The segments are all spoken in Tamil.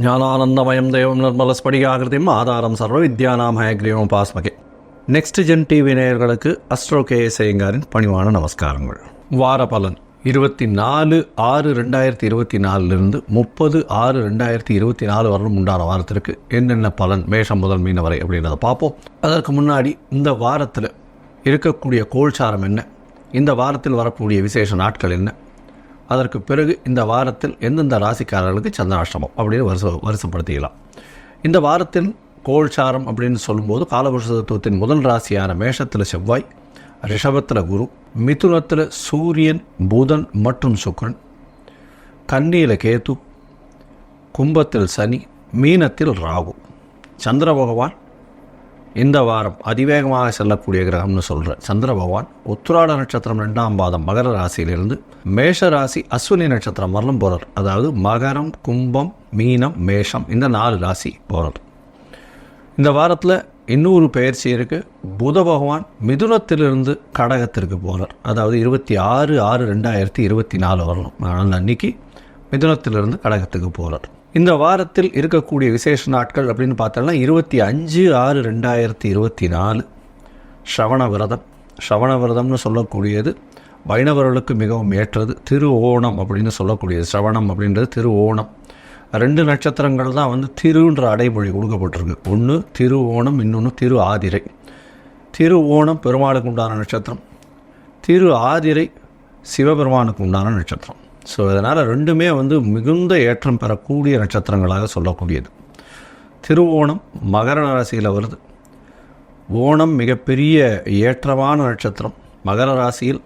ஞானானந்தமயம் தேவம் நிர்மலஸ்படிகாகிருதியும் ஆதாரம் சர்வ வித்யானாம் ஹயக்ரீவம் பாஸ்மகே. நெக்ஸ்ட் ஜென் டிவி நேயர்களுக்கு அஸ்ட்ரோ கேஎஸ் ஐயங்காரின் பணிவான நமஸ்காரங்கள். வார பலன் 24/6/2024 30/6/2024 வரலும் உண்டான வாரத்திற்கு என்னென்ன பலன் மேஷம் முதல் மீன வரை அப்படின்றத பார்ப்போம். அதற்கு முன்னாடி இந்த வாரத்தில் இருக்கக்கூடிய கோல்சாரம் என்ன, இந்த வாரத்தில் வரக்கூடிய விசேஷ நாட்கள் என்ன, அதற்கு பிறகு இந்த வாரத்தில் எந்தெந்த ராசிக்காரர்களுக்கு சந்திராஷ்டமம் அப்படின்னு வருஷப்படுத்திக்கலாம். இந்த வாரத்தில் கோல்சாரம் அப்படின்னு சொல்லும்போது காலபுருஷ தத்துவத்தின் முதல் ராசியான மேஷத்தில் செவ்வாய், ரிஷபத்தில் குரு, மிதுனத்தில் சூரியன், புதன் மற்றும் சுக்கிரன், கன்னியில் கேது, கும்பத்தில் சனி, மீனத்தில் ராகு. சந்திர பகவான் இந்த வாரம் அதிவேகமாக செல்லக்கூடிய கிரகம்னு சொல்கிற சந்திர பகவான் உத்திராட நட்சத்திரம் 2ஆம் பாதம் மகர ராசியிலிருந்து மேஷ ராசி அஸ்வினி நட்சத்திரம் வரலும் போகிறார். அதாவது மகரம், கும்பம், மீனம், மேஷம் இந்த 4 ராசி போகிறார். இந்த வாரத்தில் இன்னொரு பயிற்சி இருக்குது. புத பகவான் மிதுனத்திலிருந்து கடகத்திற்கு போகிறார். அதாவது 26/6/2024 வரணும். ஆனால் அன்னைக்கு மிதுனத்திலிருந்து கடகத்துக்கு போகிறார். இந்த வாரத்தில் இருக்கக்கூடிய விசேஷ நாட்கள் அப்படின்னு பார்த்தோம்னா 25/6/2024 ஸ்ரவண விரதம். ஸ்ரவண விரதம்னு சொல்லக்கூடியது வைணவர்களுக்கு மிகவும் ஏற்றது. திரு ஓணம் அப்படின்னு சொல்லக்கூடியது. ஸ்ரவணம் அப்படின்றது திரு ஓணம். 2 நட்சத்திரங்கள் தான் திருன்ற அடைமொழி கொடுக்கப்பட்டிருக்கு. ஒன்று திரு ஓணம், இன்னொன்று திரு ஆதிரை. திரு ஓணம் பெருமாளுக்கு உண்டான நட்சத்திரம், திரு ஆதிரை சிவபெருமானுக்கு உண்டான நட்சத்திரம். ஸோ இதனால் ரெண்டுமே மிகுந்த ஏற்றம் பெறக்கூடிய நட்சத்திரங்களாக சொல்லக்கூடியது. திருவோணம் மகர ராசியில் வருது. ஓணம் மிகப்பெரிய ஏற்றமான நட்சத்திரம். மகர ராசியில்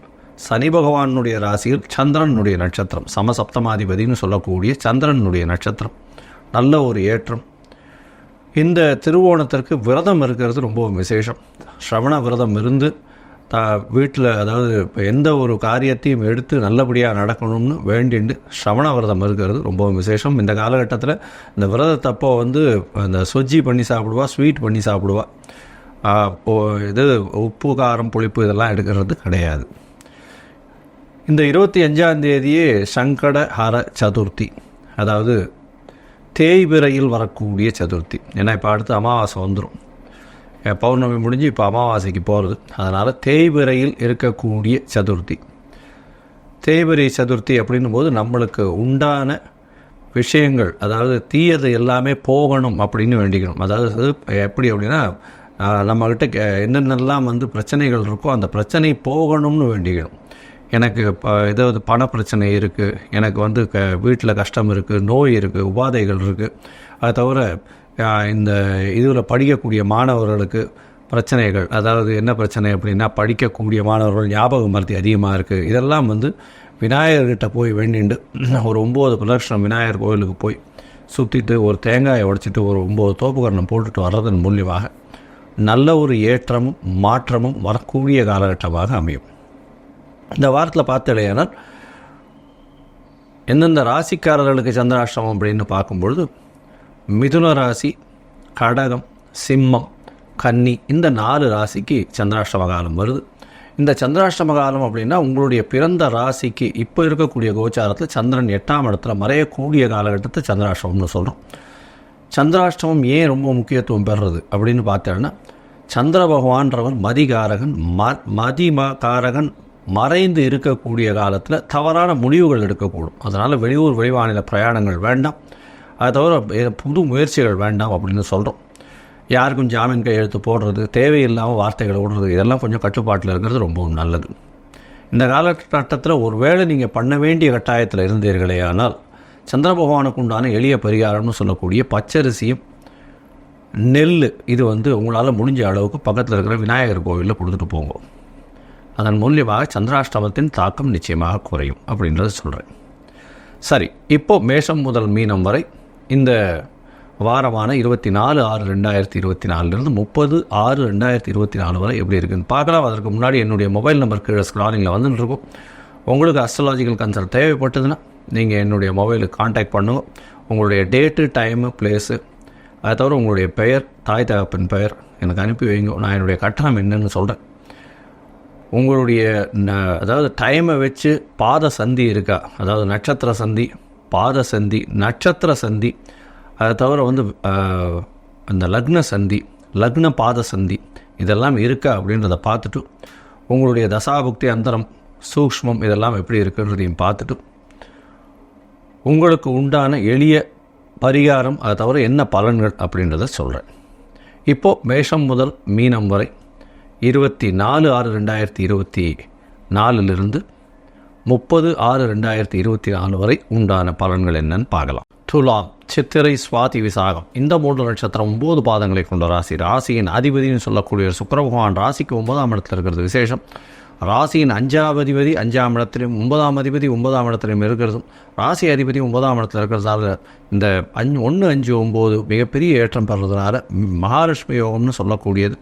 சனி பகவானுடைய ராசியில் சந்திரனுடைய நட்சத்திரம், சமசப்தமாதிபதினு சொல்லக்கூடிய சந்திரனுடைய நட்சத்திரம். நல்ல ஒரு ஏற்றம். இந்த திருவோணத்திற்கு விரதம் இருக்கிறது ரொம்ப விசேஷம். ஸ்ரவண விரதம் இருந்து வீட்டில், அதாவது இப்போ எந்த ஒரு காரியத்தையும் எடுத்து நல்லபடியாக நடக்கணும்னு வேண்டிண்டு ஸ்ரவண விரதம் இருக்கிறது ரொம்ப விசேஷம். இந்த காலகட்டத்தில் இந்த விரதத்தப்போ அந்த சொஜ்ஜி பண்ணி சாப்பிடுவா, ஸ்வீட் பண்ணி சாப்பிடுவா. இது உப்பு, காரம், புளிப்பு இதெல்லாம் எடுக்கிறது கிடையாது. இந்த 25ஆம் தேதியே சங்கடஹர சதுர்த்தி, அதாவது தேய்பிரையில் வரக்கூடிய சதுர்த்தி. ஏன்னா இப்போ அடுத்து அமாவாசை வந்துடும். பௌர்ணமி முடிஞ்சு இப்போ அமாவாசைக்கு போகிறது. அதனால் தேய்பிரையில் இருக்கக்கூடிய சதுர்த்தி. தேய்பிரை சதுர்த்தி அப்படின்னும் போது நம்மளுக்கு உண்டான விஷயங்கள், அதாவது தீயது எல்லாமே போகணும் அப்படின்னு வேண்டிக்கணும். அதாவது எப்படி அப்படின்னா, நம்மக்கிட்ட என்னென்னலாம் பிரச்சனைகள் இருக்கோ அந்த பிரச்சனை போகணும்னு வேண்டிக்கணும். எனக்கு ஏதாவது பண பிரச்சனை இருக்குது, எனக்கு வீட்டில் கஷ்டம் இருக்குது, நோய் இருக்குது, உபாதைகள் இருக்குது. அதை தவிர இந்த இதில் படிக்கக்கூடிய மாணவர்களுக்கு பிரச்சனைகள், அதாவது என்ன பிரச்சனை அப்படின்னா படிக்கக்கூடிய மாணவர்கள் ஞாபக மறதி அதிகமாக இருக்குது. இதெல்லாம் விநாயகர்கிட்ட போய் வேண்டிண்டு ஒரு 9 பிரதட்சணம் விநாயகர் கோயிலுக்கு போய் சுற்றிட்டு ஒரு தேங்காயை உடைச்சிட்டு ஒரு 9 தோப்புக்கரணம் போட்டுட்டு வர்றதன் மூலியமாக நல்ல ஒரு ஏற்றமும் மாற்றமும் வரக்கூடிய காலகட்டமாக அமையும். இந்த வாரத்தில் பார்த்தலையானால் எந்தெந்த ராசிக்காரர்களுக்கு சந்திராஷ்டமம் அப்படின்னு பார்க்கும்பொழுது மிதுன ராசி, கடகம், சிம்மம், கன்னி இந்த 4 ராசிக்கு சந்திராஷ்டம காலம் வருது. இந்த சந்திராஷ்டம காலம் அப்படின்னா உங்களுடைய பிறந்த ராசிக்கு இப்போ இருக்கக்கூடிய கோச்சாரத்தில் சந்திரன் 8ஆம் இடத்துல மறையக்கூடிய காலகட்டத்தை சந்திராஷ்டமம்னு சொல்கிறோம். சந்திராஷ்டமம் ஏன் ரொம்ப முக்கியத்துவம் பெறுறது அப்படின்னு பார்த்தோன்னா, சந்திர பகவான்றவர் மதிகாரகன். மதிகாரகன் மறைந்து இருக்கக்கூடிய காலத்தில் தவறான முடிவுகள் எடுக்கக்கூடும். அதனால் வெளியூர் வெளிமாநில பிரயாணங்கள் வேண்டாம். அதை தவிர புது முயற்சிகள் வேண்டாம் அப்படின்னு சொல்கிறோம். யாருக்கும் ஜாமீன் கையெழுத்து போடுறது, தேவையில்லாமல் வார்த்தைகளை விடுறது, இதெல்லாம் கொஞ்சம் கட்டுப்பாட்டில் இருக்கிறது ரொம்பவும் நல்லது. இந்த காலகட்டத்தில் ஒரு வேளை நீங்கள் பண்ண வேண்டிய கட்டாயத்தில் இருந்தீர்களே ஆனால் சந்திர பகவானுக்கு உண்டான எளிய பரிகாரம்னு சொல்லக்கூடிய பச்சரிசியும் நெல் இது உங்களால் முடிஞ்ச அளவுக்கு பக்கத்தில் இருக்கிற விநாயகர் கோவிலில் கொடுத்துட்டு போங்க. அதன் மூலியமாக சந்திராஷ்டமத்தின் தாக்கம் நிச்சயமாக குறையும் அப்படின்றத சொல்கிறேன். சரி, இப்போது மேஷம் முதல் மீனம் வரை இந்த வாரமான 24/6/2024 30/6/2024 வரை எப்படி இருக்குன்னு பார்க்கலாம். அதற்கு முன்னாடி என்னுடைய மொபைல் நம்பர் கீழே ஸ்க்ராலிங்கில் வந்துட்டுருக்கும். உங்களுக்கு அஸ்ட்ராலாஜிக்கல் கன்சல்ட் தேவைப்பட்டதுன்னா நீங்கள் என்னுடைய மொபைலுக்கு கான்டாக்ட் பண்ணுங்க. உங்களுடைய டேட்டு, டைமு, பிளேஸு, அதை தவிர உங்களுடைய பெயர், தாய் தகப்பன் பெயர் எனக்கு அனுப்பி வைங்க. நான் என்னுடைய கட்டணம் என்னன்னு சொல்கிறேன். உங்களுடைய அதாவது டைமை வச்சு பாத சந்தி இருக்கா, அதாவது நட்சத்திர சந்தி, பாத சந்தி, நட்சத்திர சந்தி, அதை தவிர வந்து அந்த லக்ன சந்தி, லக்ன பாத சந்தி இதெல்லாம் இருக்கா அப்படின்றத பார்த்துட்டு, உங்களுடைய தசாபுக்தி அந்தரம் சூக்ஷ்மம் இதெல்லாம் எப்படி இருக்குன்றதையும் பார்த்துட்டு, உங்களுக்கு உண்டான எளிய பரிகாரம் அதை தவிர என்ன பலன்கள் அப்படின்றத சொல்கிறேன். இப்போது மேஷம் முதல் மீனம் வரை 24/6/2024 30/6/2024 வரை உண்டான பலன்கள் என்னன்னு பார்க்கலாம். துலாம், சித்திரை, சுவாதி, விசாகம் இந்த 3 நட்சத்திரம் 9 பாதங்களை கொண்ட ராசி. ராசியின் அதிபதினு சொல்லக்கூடிய சுக்கிர பகவான் ராசிக்கு 9ஆம் இடத்துல இருக்கிறது விசேஷம். ராசியின் 5ஆம் அதிபதி 5ஆம் இடத்திலும் 9ஆம் அதிபதி 9ஆம் இடத்திலும் இருக்கிறதும், ராசி அதிபதி 9ஆம் இடத்துல இருக்கிறதுனால இந்த 1, 5, 9 மிகப்பெரிய ஏற்றம் பெறுறதுனால மகாலட்சுமி யோகம்னு சொல்லக்கூடியது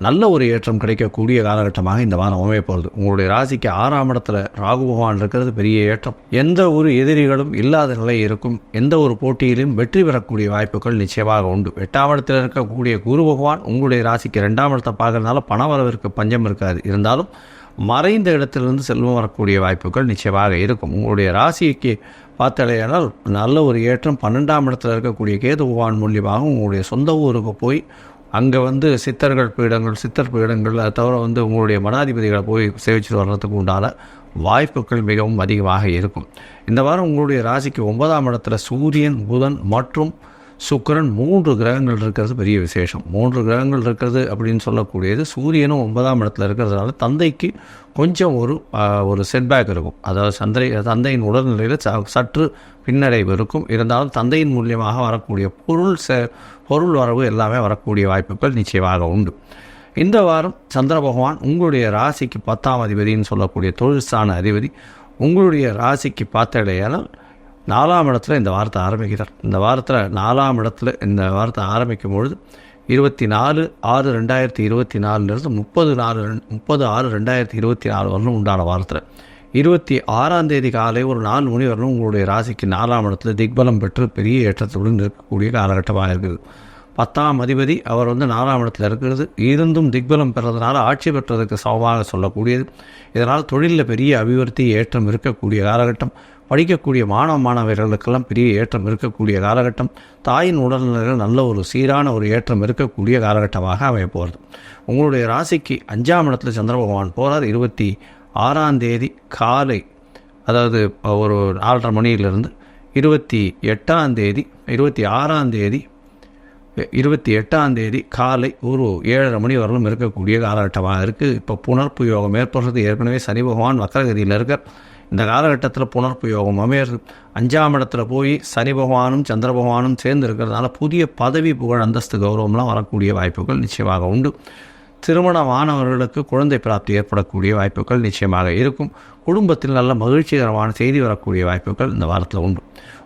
நல்ல ஒரு ஏற்றம் கிடைக்கக்கூடிய காலகட்டமாக இந்த வாரம் அமைய போகிறது. உங்களுடைய ராசிக்கு 6ஆம் இடத்துல ராகு பகவான் இருக்கிறது பெரிய ஏற்றம். எந்த ஒரு எதிரிகளும் இல்லாத நிலை இருக்கும். எந்த ஒரு போட்டியிலும் வெற்றி பெறக்கூடிய வாய்ப்புகள் நிச்சயமாக உண்டு. 8ஆம் இடத்தில் இருக்கக்கூடிய குரு பகவான் உங்களுடைய ராசிக்கு 2ஆம் இடத்தை பார்க்கறதுனால பணவரவிற்கு பஞ்சம் இருக்காது. இருந்தாலும் மறைந்த இடத்திலிருந்து செல்வம் வரக்கூடிய வாய்ப்புகள் நிச்சயமாக இருக்கும். உங்களுடைய ராசிக்கு பார்த்தாலேயானால் நல்ல ஒரு ஏற்றம். 12ஆம் இடத்தில் இருக்கக்கூடிய கேது பகவான் மூலியமாக உங்களுடைய சொந்த ஊருக்கு போய் அங்கே வந்து சித்தர் பீடங்கள் அதை தவிர வந்து உங்களுடைய மடாதிபதிகளை போய் சேவிச்சுட்டு வர்றதுக்கு உண்டான வாய்ப்புகள் மிகவும் அதிகமாக இருக்கும். இந்த வாரம் உங்களுடைய ராசிக்கு 9ஆம் இடத்துல சூரியன், புதன் மற்றும் சுக்கிரன் 3 கிரகங்கள் இருக்கிறது பெரிய விசேஷம். 3 கிரகங்கள் இருக்கிறது அப்படின்னு சொல்லக்கூடியது சூரியனும் 9ஆம் இடத்துல இருக்கிறதுனால தந்தைக்கு கொஞ்சம் ஒரு செட்பேக் இருக்கும். அதாவது தந்தையின் உடல்நிலையில் சற்று பின்னடைவு இருக்கும். இருந்தாலும் தந்தையின் மூலியமாக வரக்கூடிய பொருள் வரவு எல்லாமே வரக்கூடிய வாய்ப்புகள் நிச்சயமாக உண்டு. இந்த வாரம் சந்திர பகவான் உங்களுடைய ராசிக்கு 10ஆம் அதிபதினு சொல்லக்கூடிய தொழில்ஸ்தான அதிபதி உங்களுடைய ராசிக்கு பார்த்தடையானால் 4ஆம் இடத்துல இந்த வாரத்தை ஆரம்பிக்கிறார். இந்த வாரத்தில் 4ஆம் இடத்துல இந்த வாரத்தை ஆரம்பிக்கும் பொழுது 24/6/2024 30/6/2024 வரலும் உண்டான வாரத்தில் 26ஆம் தேதி காலை ஒரு 4 மணி வரலும் உங்களுடைய ராசிக்கு 4ஆம் இடத்துல திக்பலம் பெற்று பெரிய ஏற்றத்துடன் இருக்கக்கூடிய காலகட்டமாக இருக்குது. 10ஆம் அதிபதி அவர் வந்து 4ஆம் இடத்துல இருக்கிறது இருந்தும் திக்பலம் பெறதுனால ஆட்சி பெற்றதுக்கு சமமாக சொல்லக்கூடியது. இதனால் தொழிலில் பெரிய அபிவிருத்தி ஏற்றம் இருக்கக்கூடிய காலகட்டம். படிக்கக்கூடிய மாணவர்களுக்கெல்லாம் பெரிய ஏற்றம் இருக்கக்கூடிய காலகட்டம். தாயின் உடல்நிலையில் நல்ல ஒரு சீரான ஒரு ஏற்றம் இருக்கக்கூடிய காலகட்டமாக அமைய போகிறது. உங்களுடைய ராசிக்கு 5ஆம் இடத்துல சந்திர பகவான் போகிறார். 26ஆம் தேதி காலை, அதாவது ஒரு 4:30 மணியிலிருந்து 28ஆம் தேதி காலை ஒரு 7:30 மணி வரலும் இருக்கக்கூடிய காலகட்டமாக இருக்குது. இப்போ புனர்ப்பு யோகம் ஏற்படுறது. ஏற்கனவே சனி பகவான் வக்கரகதியில் இருக்கார். இந்த காலகட்டத்தில் புனர்ப்பு யோகம் அமையிறது. 5ஆம் இடத்துல போய் சனி பகவானும் சந்திர பகவானும் சேர்ந்து இருக்கிறதுனால புதிய பதவி, புகழ், அந்தஸ்து, கௌரவம்லாம் வரக்கூடிய வாய்ப்புகள் நிச்சயமாக உண்டு. திருமணமானவர்களுக்கு குழந்தை பிராப்தி ஏற்படக்கூடிய வாய்ப்புகள் நிச்சயமாக இருக்கும். குடும்பத்தில் நல்ல மகிழ்ச்சிகரமான செய்தி வரக்கூடிய வாய்ப்புகள் இந்த வாரத்தில் உண்டு.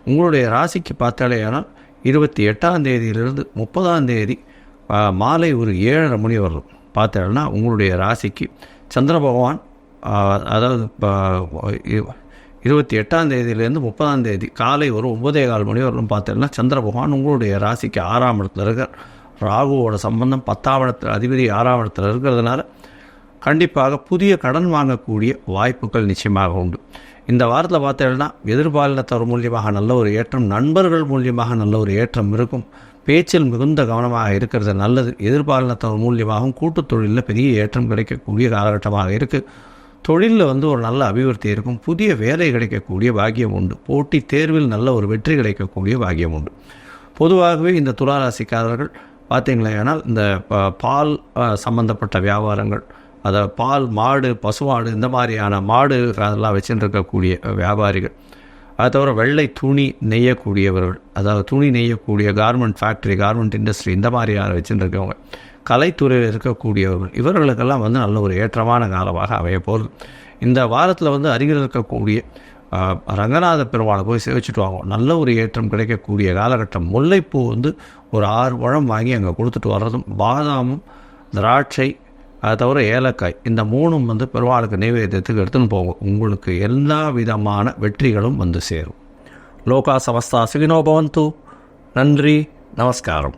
உங்களுடைய ராசிக்கு பார்த்தாலேயானால் 28ஆம் தேதியிலிருந்து 30ஆம் தேதி மாலை ஒரு 7:30 மணி வரலும் பார்த்தோம்னா உங்களுடைய ராசிக்கு சந்திர பகவான், அதாவது 28ஆம் தேதியிலேருந்து 30ஆம் தேதி காலை ஒரு 9:15 மணி வரலும் பார்த்தோம்னா சந்திர பகவான் உங்களுடைய ராசிக்கு 6ஆம் இடத்துல இருக்கார். ராகுவோட சம்பந்தம் 10ஆம் இடத்துல அதிபதி 6ஆம் இடத்துல இருக்கிறதுனால கண்டிப்பாக புதிய கடன் வாங்கக்கூடிய வாய்ப்புகள் நிச்சயமாக உண்டு. இந்த வாரத்தில் பார்த்தோம்னா எதிர்பாலினத்தவர் மூலியமாக நல்ல ஒரு ஏற்றம், நண்பர்கள் மூலியமாக நல்ல ஒரு ஏற்றம் இருக்கும். பேச்சில் மிகுந்த கவனமாக இருக்கிறது நல்லது. எதிர்பாலினத்தவர் மூலியமாகவும் கூட்டுத் தொழிலில் பெரிய ஏற்றம் கிடைக்கக்கூடிய காலகட்டமாக இருக்குது. தொழிலில் வந்து ஒரு நல்ல அபிவிருத்தி இருக்கும். புதிய வேலை கிடைக்கக்கூடிய பாக்கியம் உண்டு. போட்டித் தேர்வில் நல்ல ஒரு வெற்றி கிடைக்கக்கூடிய பாக்கியம் உண்டு. பொதுவாகவே இந்த துளாராசிக்காரர்கள் பார்த்தீங்களேனால் இந்த பால் சம்பந்தப்பட்ட வியாபாரங்கள், அதை பால், மாடு, பசுமாடு, இந்த மாதிரியான மாடு அதெல்லாம் வச்சுட்டு இருக்கக்கூடிய வியாபாரிகள், அதை தவிர வெள்ளை துணி நெய்யக்கூடியவர்கள், அதாவது துணி நெய்யக்கூடிய கார்மெண்ட் ஃபேக்ட்ரி, கார்மெண்ட் இண்டஸ்ட்ரி, இந்த மாதிரியான வச்சுட்டு இருக்கவங்க, கலைத்துறையில் இருக்கக்கூடியவர்கள், இவர்களுக்கெல்லாம் வந்து நல்ல ஒரு ஏற்றமான காலமாக அமைய போகுது. இந்த வாரத்தில் வந்து அருகில் இருக்கக்கூடிய ரங்கநாத பெருமாளை போய் சேவிச்சுட்டு வாங்க. நல்ல ஒரு ஏற்றம் கிடைக்கக்கூடிய காலகட்டம். முல்லைப்பூ வந்து ஒரு 6 முழம் வாங்கி அங்கே கொடுத்துட்டு வர்றதும், பாதாமும், திராட்சை, அதை தவிர ஏலக்காய், இந்த 3ம் வந்து பெருமாளுக்கு நைவேத்தியத்துக்கு எடுத்துன்னு போகும். உங்களுக்கு எல்லா விதமான வெற்றிகளும் வந்து சேரும். லோகா சமஸ்தா சுகினோ பவந்து. நன்றி, நமஸ்காரம்.